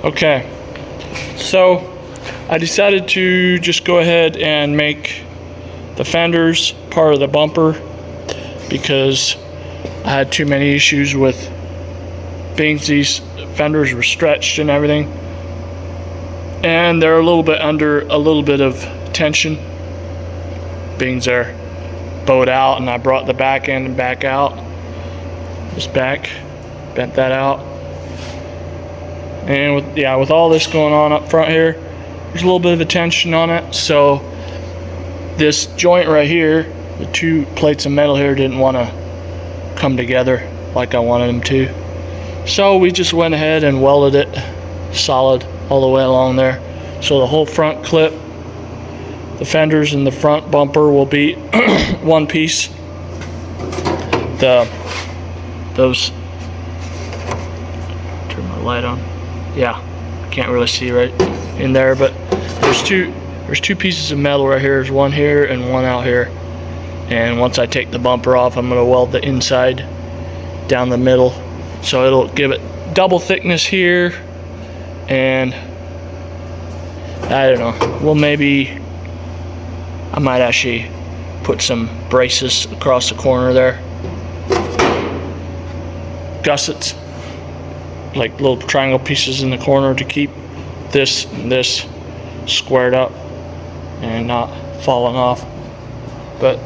Okay, so I decided to just go ahead and make the fenders part of the bumper because I had too many issues with being these fenders were stretched and everything, and they're a little bit under a little bit of tension being they're bowed out, and I brought the back end back out, this back, bent that out. And with all this going on up front here, there's a little bit of a tension on it. So this joint right here, the two plates of metal here, didn't want to come together like I wanted them to. So we just went ahead and welded it solid all the way along there. So the whole front clip, the fenders and the front bumper will be one piece. Those, turn my light on. Yeah, can't really see right in there, but there's two pieces of metal right here. There's one here and one out here. And once I take the bumper off, I'm gonna weld the inside down the middle, so it'll give it double thickness here. And I don't know, well, maybe I might actually put some braces across the corner there, gussets, like little triangle pieces in the corner to keep this and this squared up and not falling off. But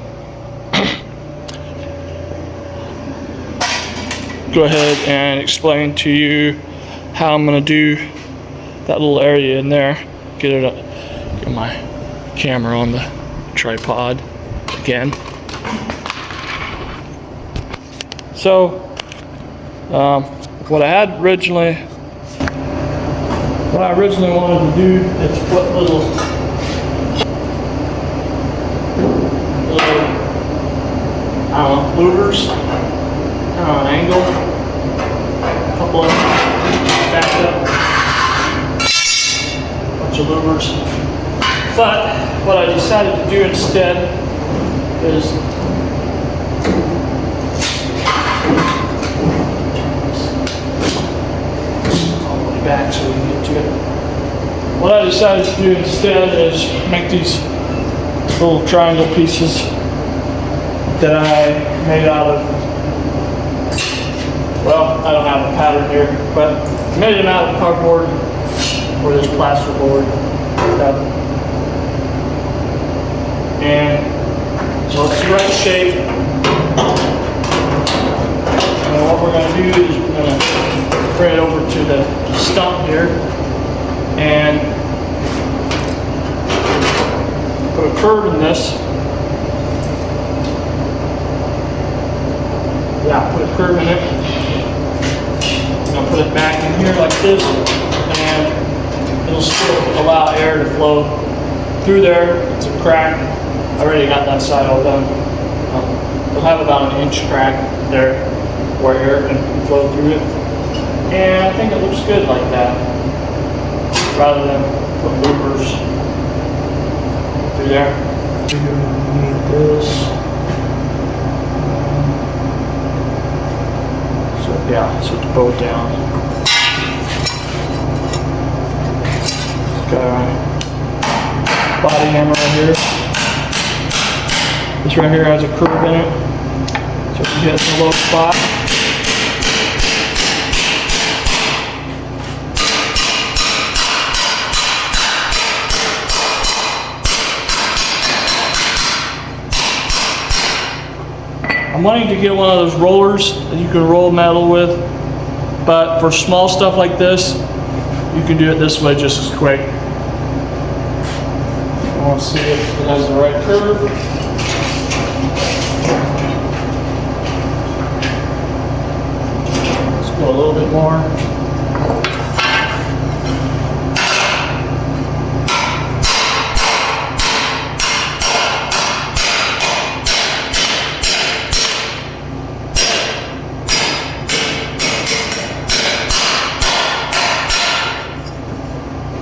go ahead and explain to you how I'm gonna do that little area in there. Get my camera on the tripod again. So what I originally wanted to do is put little I don't know, louvers, kind of an angle, a couple of them backed up, a bunch of louvers. But what I decided to do instead is all the way back so we can get to it. What I decided to do instead is make these little triangle pieces that I made out of, well, I don't have a pattern here, but I made them out of cardboard or this plasterboard stuff. And so it's the right shape. And what we're going to do is we're going to bring it over to the stump here and put a curve in this. Yeah, put a curve in it. I'm going to put it back in here like this, and it'll still allow air to flow through there. It's a crack. I already got that side all done. We'll have about an inch crack there where air can flow through it. And I think it looks good like that, rather than put loopers through there. Need this. Yeah, so it's bowed down. Got a body hammer right here. This right here has a curve in it, so it can get in the low spot. I'm wanting to get one of those rollers that you can roll metal with, but for small stuff like this, you can do it this way just as quick. I want to see if it has the right curve. Let's go a little bit more.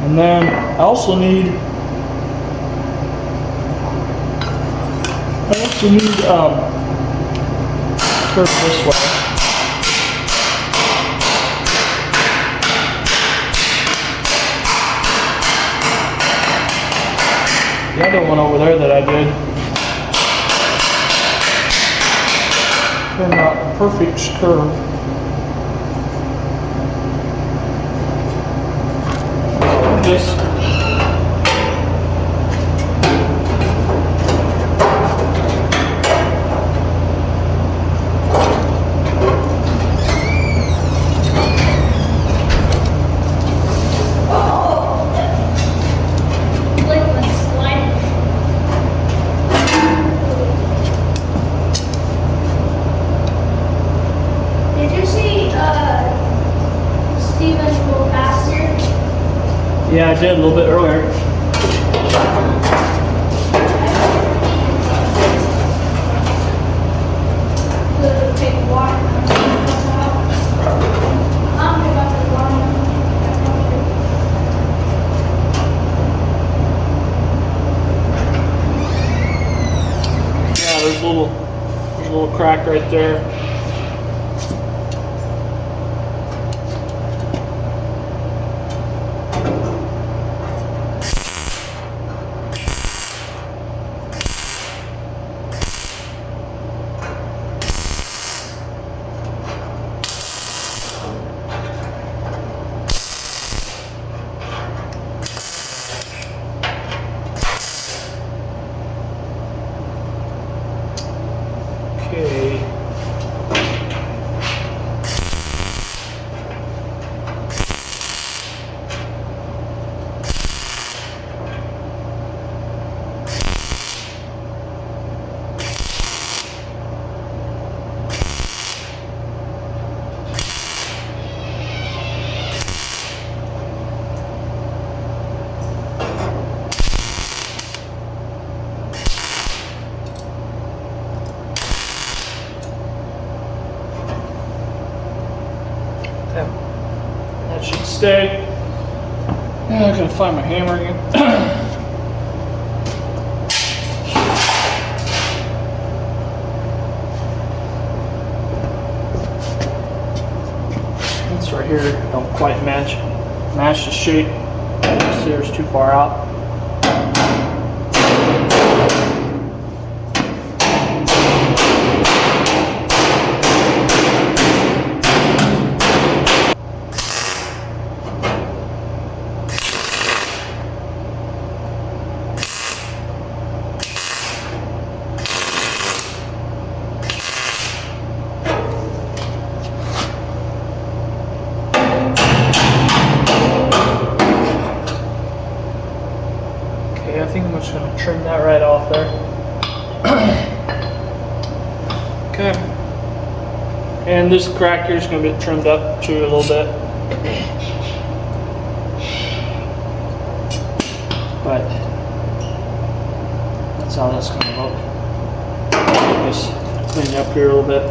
And then I also need curve this way. The other one over there that I did turned out a perfect curve. This. Yeah, I did a little bit earlier. Yeah, there's a little crack right there. Okay. That should stay. Yeah, I gotta find my hammer again. This right here don't quite match the shape. The steer's too far out. I think I'm just going to trim that right off there. Okay. And this crack here is going to be trimmed up too a little bit. But that's how that's going to look. Just clean it up here a little bit.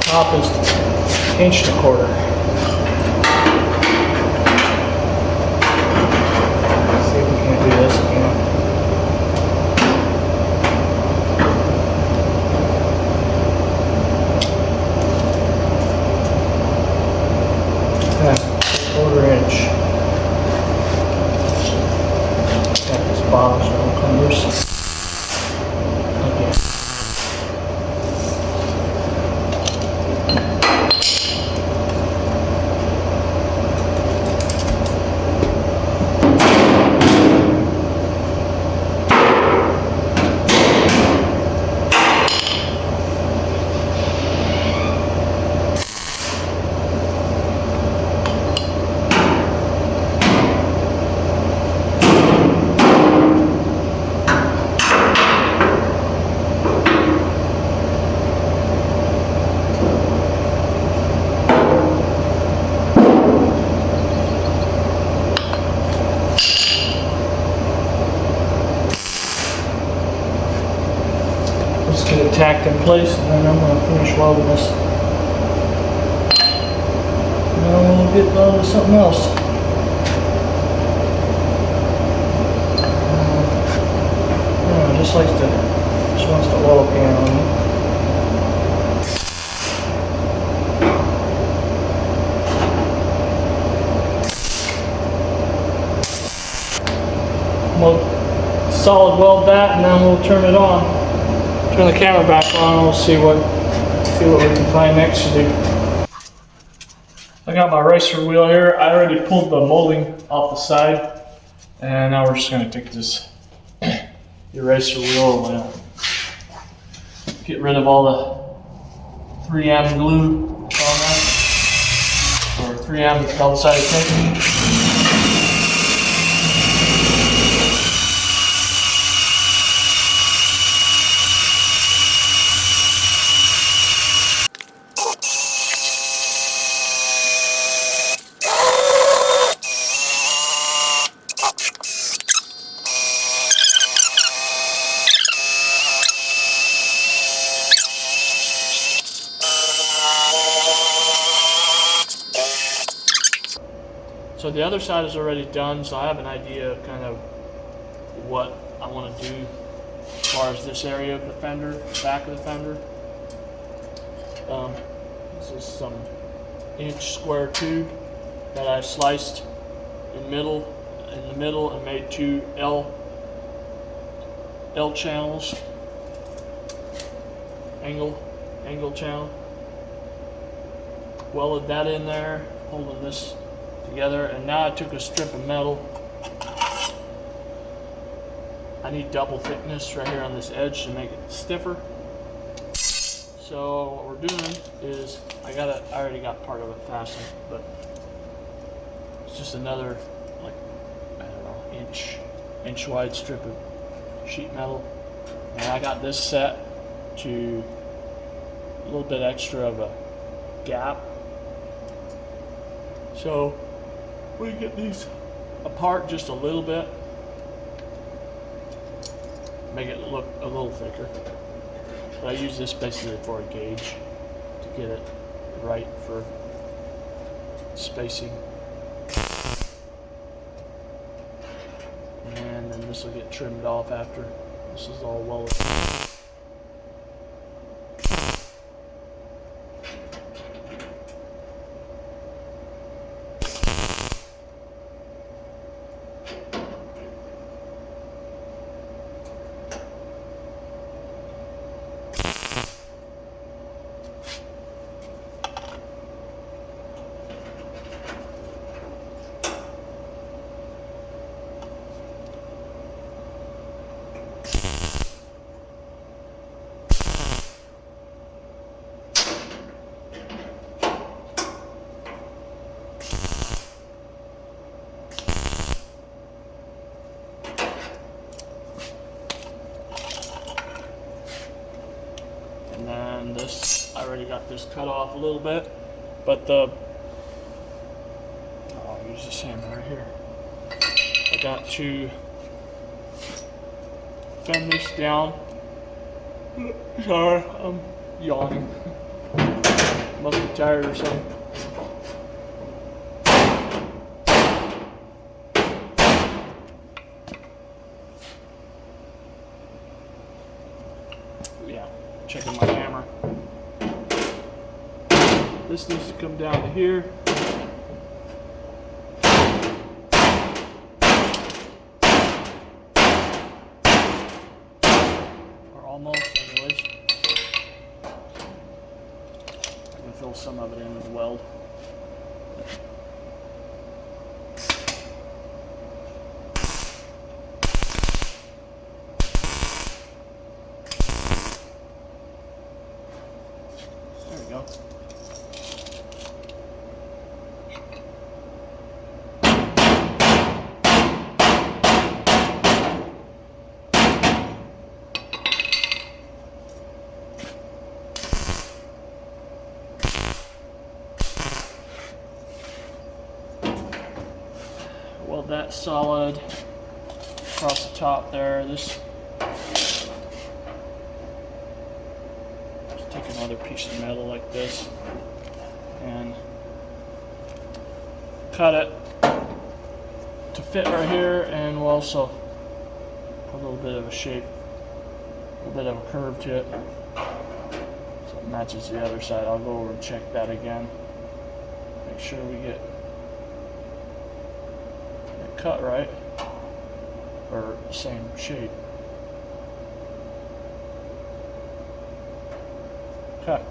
Top is 1.25 inches. Bottom so it'll come loose. Okay. Just get it tacked in place, and then I'm going to finish welding this. And then I'm going to get on to something else. Just wants to weld a pan on me. we'll solid weld that, and then we'll turn it on. Turn the camera back on, and we'll see what we can find next to do. I got my racer wheel here. I already pulled the molding off the side, and now we're just going to take this eraser wheel and get rid of all the 3M glue on that, or 3M double-sided tape. So the other side is already done, so I have an idea of kind of what I want to do as far as this area of the fender, back of the fender. This is some inch square tube that I sliced in the middle and made two L channels, angle channel. Welded that in there, holding this together, and now I took a strip of metal. I need double thickness right here on this edge to make it stiffer. So what we're doing is, I already got part of it fastened, but it's just another, like, I don't know, inch wide strip of sheet metal, and I got this set to a little bit extra of a gap. So we get these apart just a little bit, make it look a little thicker. But I use this basically for a gauge to get it right for spacing. And then this will get trimmed off after this is all welded. And then this, I already got this cut off a little bit, but I'll use this hammer right here. I got to bend this down. Sorry, I'm yawning. Must be tired or something. Yeah, checking my hammer. This needs to come down to here. Or almost, anyways. I can fill some of it in with weld. There we go. Weld that solid across the top there. Just take another piece of metal like this and cut it to fit right here, and we'll also put a little bit of a shape, a little bit of a curve to it so it matches the other side. I'll go over and check that again, make sure we get it cut right. or same shade. Okay.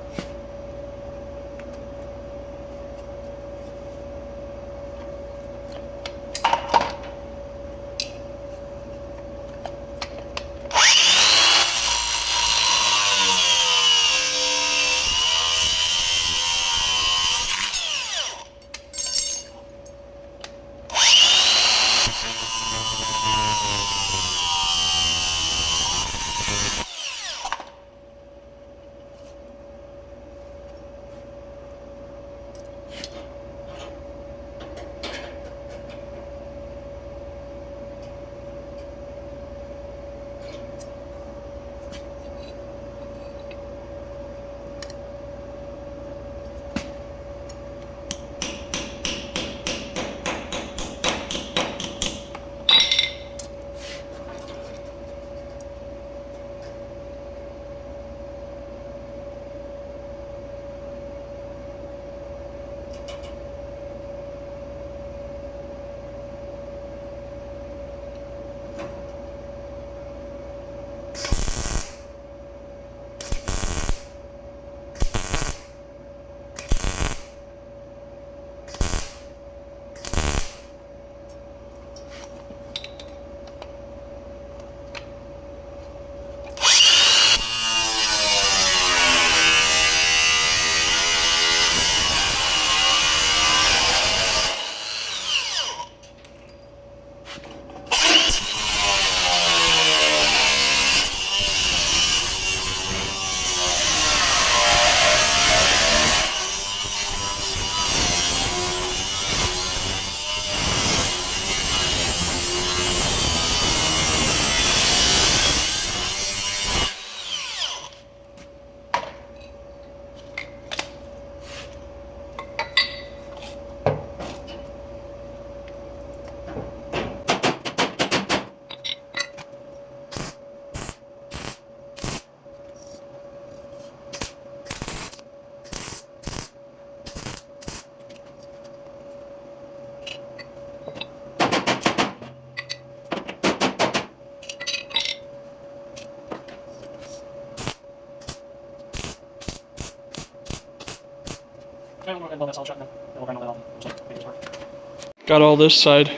Got all this side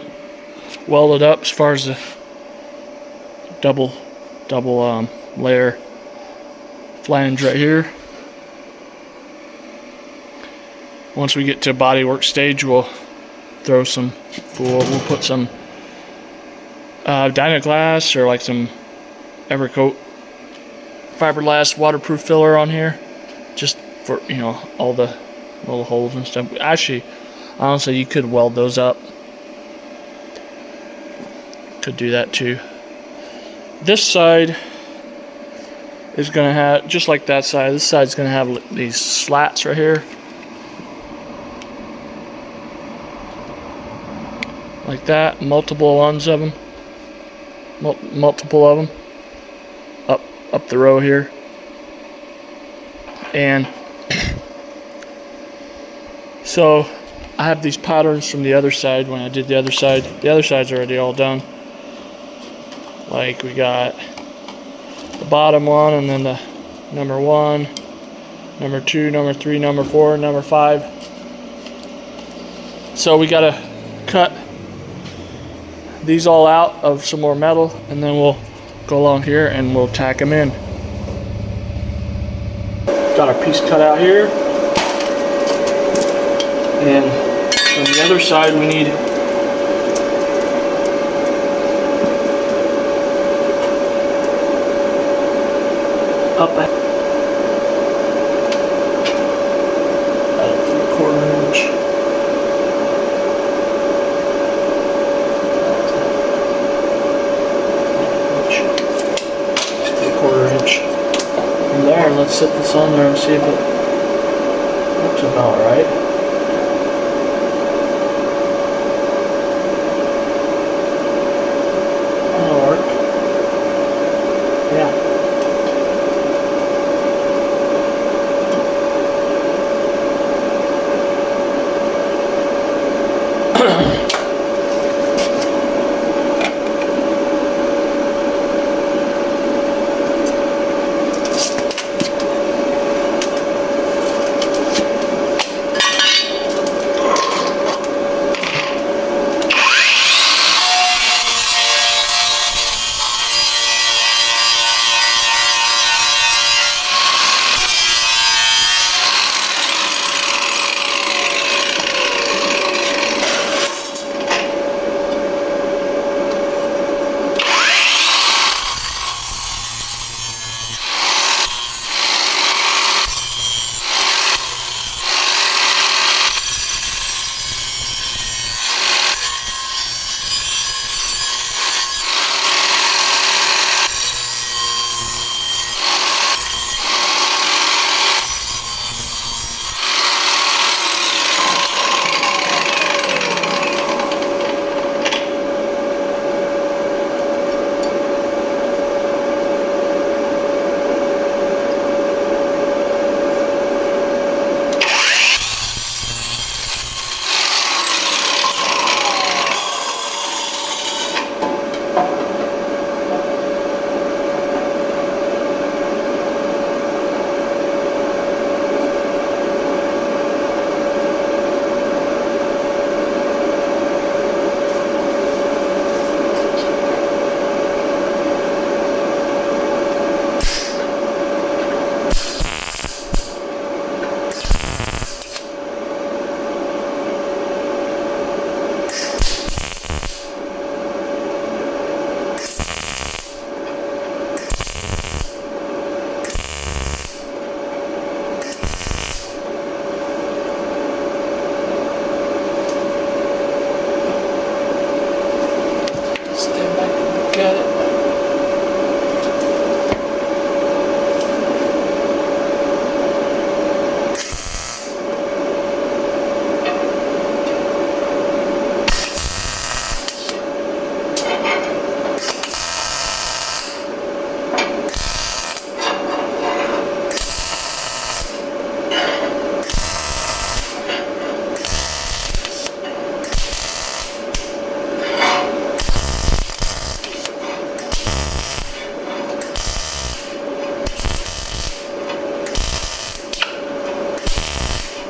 welded up as far as the double layer flange right here. Once we get to bodywork stage, we'll throw some, we'll put some Dynaglass or like some Evercoat fiberglass waterproof filler on here, just for, you know, all the little holes and stuff. Actually, honestly, you could weld those up. Could do that too. This side is gonna have, just like that side, this side's gonna have these slats right here, like that. Multiple ones of them, multiple of them up the row here. And so I have these patterns from the other side. When I did the other side's already all done. Like, we got the bottom one, and then the number 1, number 2, number 3, number 4, number 5. So we gotta cut these all out of some more metal, and then we'll go along here and we'll tack them in. Got our piece cut out here, and on the other side we need up about a 3/4 inch. From there, let's set this on there and see if it looks about right. That'll work. Yeah.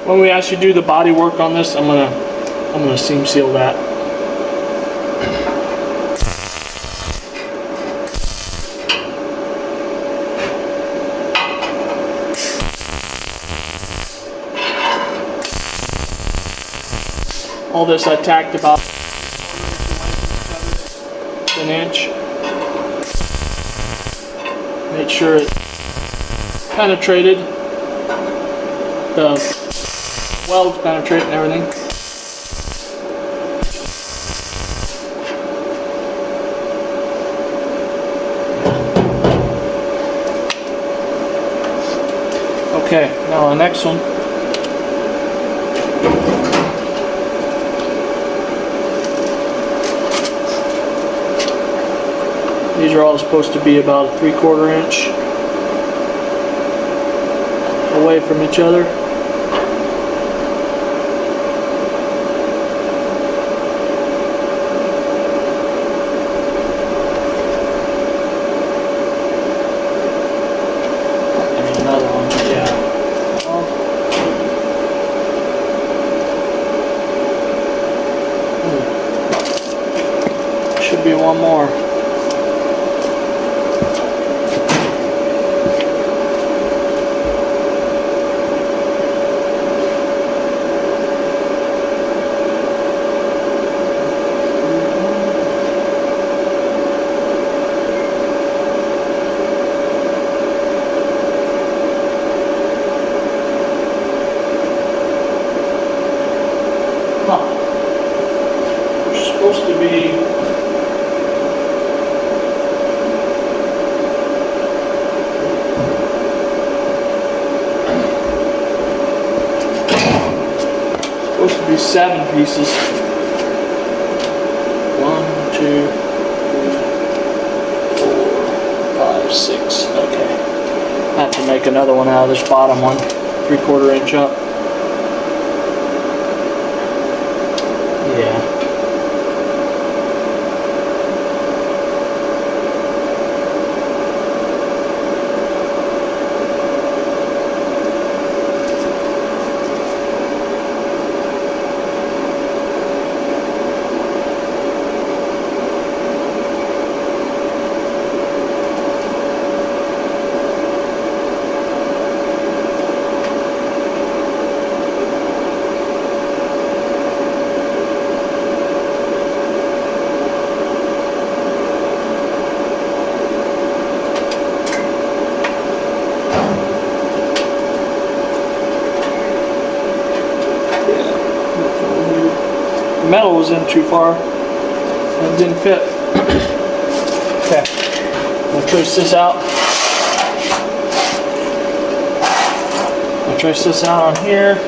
when we actually do the body work on this, I'm gonna seam seal that. All this I tacked about an inch. Make sure it penetrated, the welds penetrate and everything. Okay, now the next one. These are all supposed to be about a 3/4 inch away from each other. And another one, yeah. Should be one more. They're supposed to be supposed to be 7 pieces. 1, 2, 3, 4, 5, 6. Okay. I have to make another one out of this bottom one, 3/4 inch up. Yeah. The metal was in too far and it didn't fit. Okay, I'm gonna trace this out. I'll trace this out on here.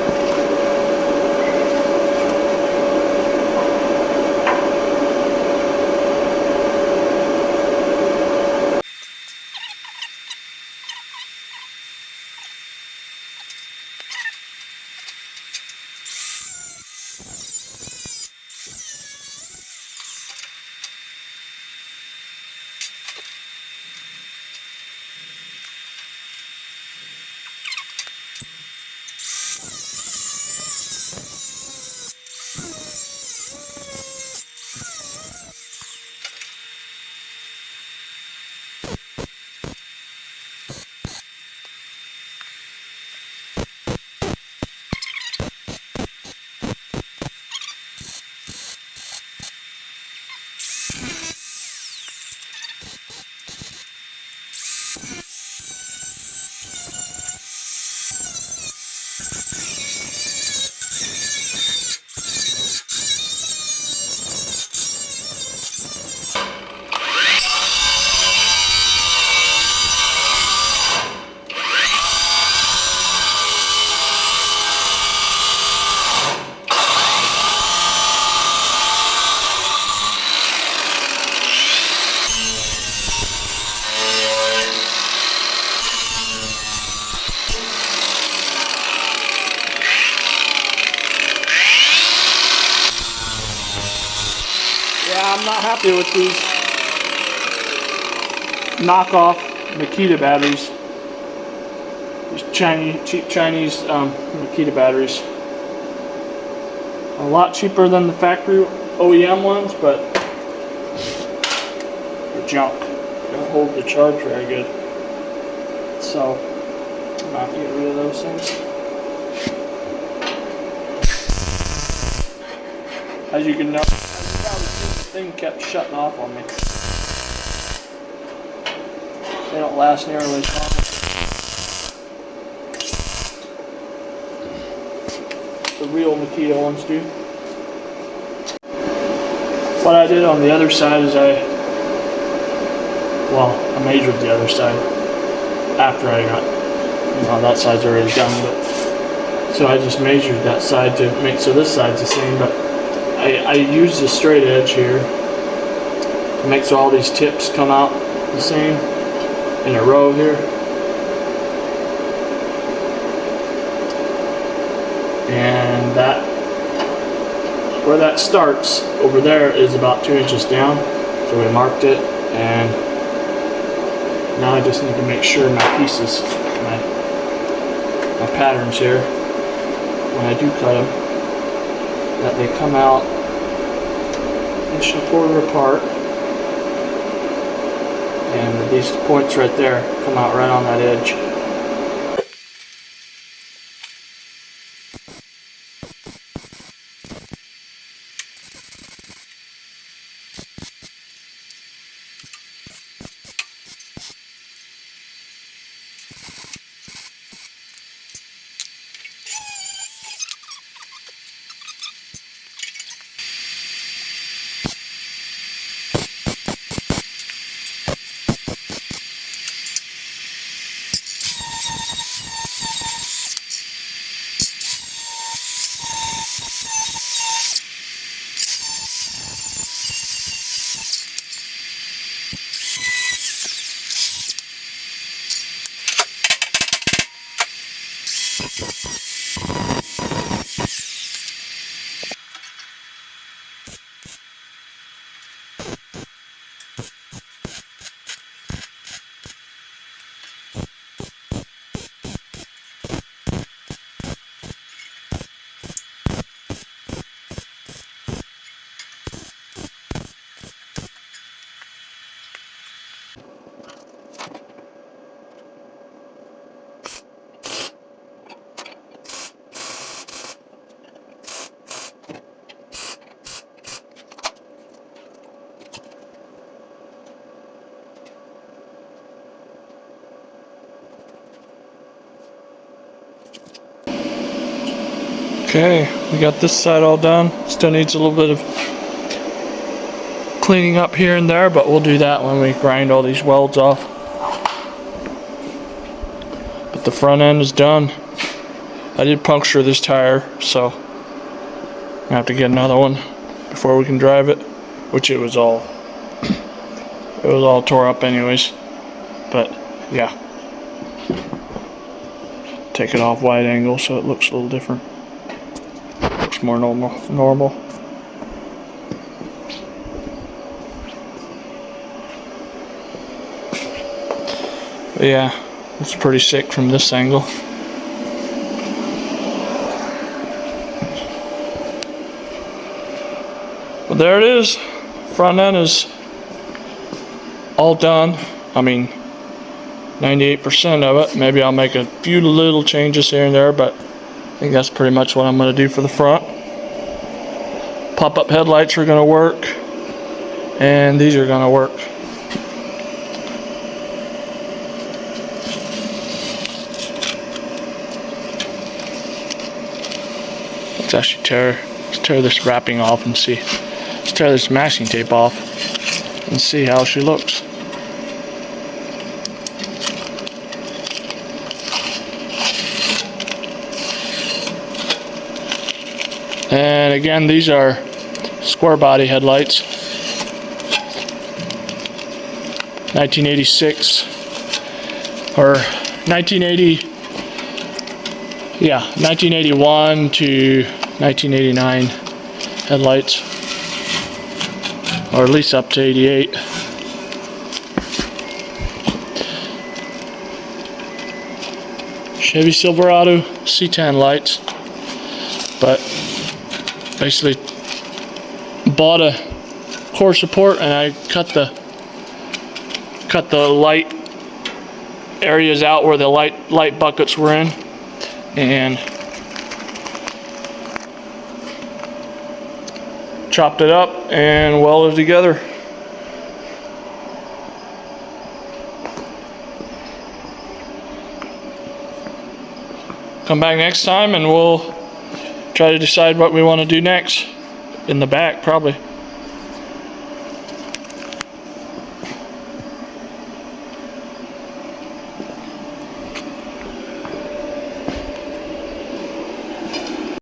I'm not happy with these knockoff Makita batteries. These cheap Chinese Makita batteries. A lot cheaper than the factory OEM ones, but they're junk. They don't hold the charge very good. So I'm not getting rid of those things. As you can know, this thing kept shutting off on me. They don't last nearly as long. The real Makita ones do. What I did on the other side is I measured the other side after I got, that side's already done, but so I just measured that side to make so this side's the same, but I used the straight edge here to make so all these tips come out the same in a row here. And that, where that starts over there is about 2 inches down, so we marked it, and now I just need to make sure my pieces, my patterns here, when I do cut them, that they come out 1.25 inches apart, and that these points right there come out right on that edge. Okay, we got this side all done. Still needs a little bit of cleaning up here and there, but we'll do that when we grind all these welds off. But the front end is done. I did puncture this tire, so I have to get another one before we can drive it, which it was all tore up anyways. But yeah, take it off wide angle so it looks a little different. Looks more normal. But yeah, it's pretty sick from this angle. But there it is. Front end is all done. I mean, 98% of it. Maybe I'll make a few little changes here and there, but I think that's pretty much what I'm going to do for the front. Pop-up headlights are going to work, and these are going to work. Let's actually tear this wrapping off and see. Let's tear this masking tape off and see how she looks. And again, these are square body headlights. 1986 or 1980, yeah, 1981 to 1989 headlights, or at least up to 88. Chevy Silverado C10 lights, but basically bought a core support and I cut the light areas out where the light buckets were in, and chopped it up and welded it together. Come back next time and we'll try to decide what we want to do next. In the back, probably.